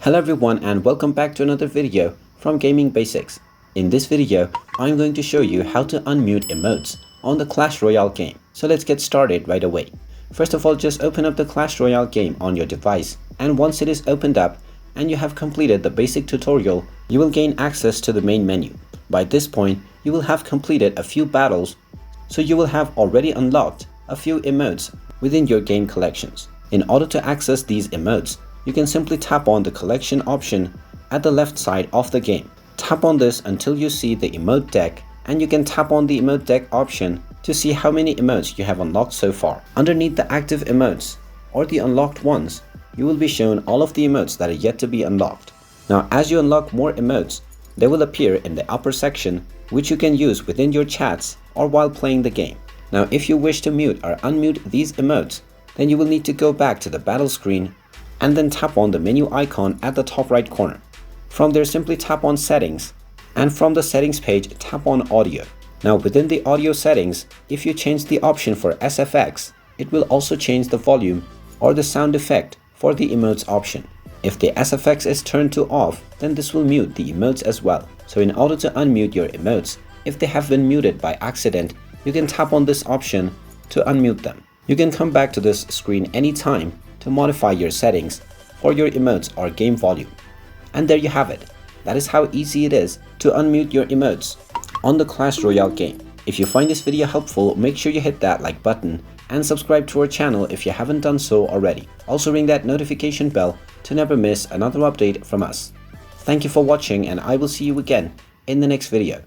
Hello everyone and welcome back to another video from Gaming Basics. In this video, I'm going to show you how to unmute emotes on the Clash Royale game. So let's get started right away. First of all, just open up the Clash Royale game on your device, and once it is opened up and you have completed the basic tutorial, you will gain access to the main menu. By this point, you will have completed a few battles, so you will have already unlocked a few emotes within your game collections. In order to access these emotes, you can simply tap on the collection option at the left side of the game. Tap on this until you see the emote deck, and you can tap on the emote deck option to see how many emotes you have unlocked so far. Underneath the active emotes or the unlocked ones, you will be shown all of the emotes that are yet to be unlocked. Now, as you unlock more emotes, they will appear in the upper section, which you can use within your chats or while playing the game. Now, if you wish to mute or unmute these emotes, then you will need to go back to the battle screen and then tap on the menu icon at the top right corner. From there, simply tap on settings, and from the settings page, tap on audio. Now within the audio settings, if you change the option for SFX, it will also change the volume or the sound effect for the emotes option. If the SFX is turned to off, then this will mute the emotes as well. So in order to unmute your emotes, if they have been muted by accident, you can tap on this option to unmute them. You can come back to this screen anytime to modify your settings for your emotes or game volume. And there you have it. That is how easy it is to unmute your emotes on the Clash Royale game. If you find this video helpful, make sure you hit that like button and subscribe to our channel if you haven't done so already. Also ring that notification bell to never miss another update from us. Thank you for watching, and I will see you again in the next video.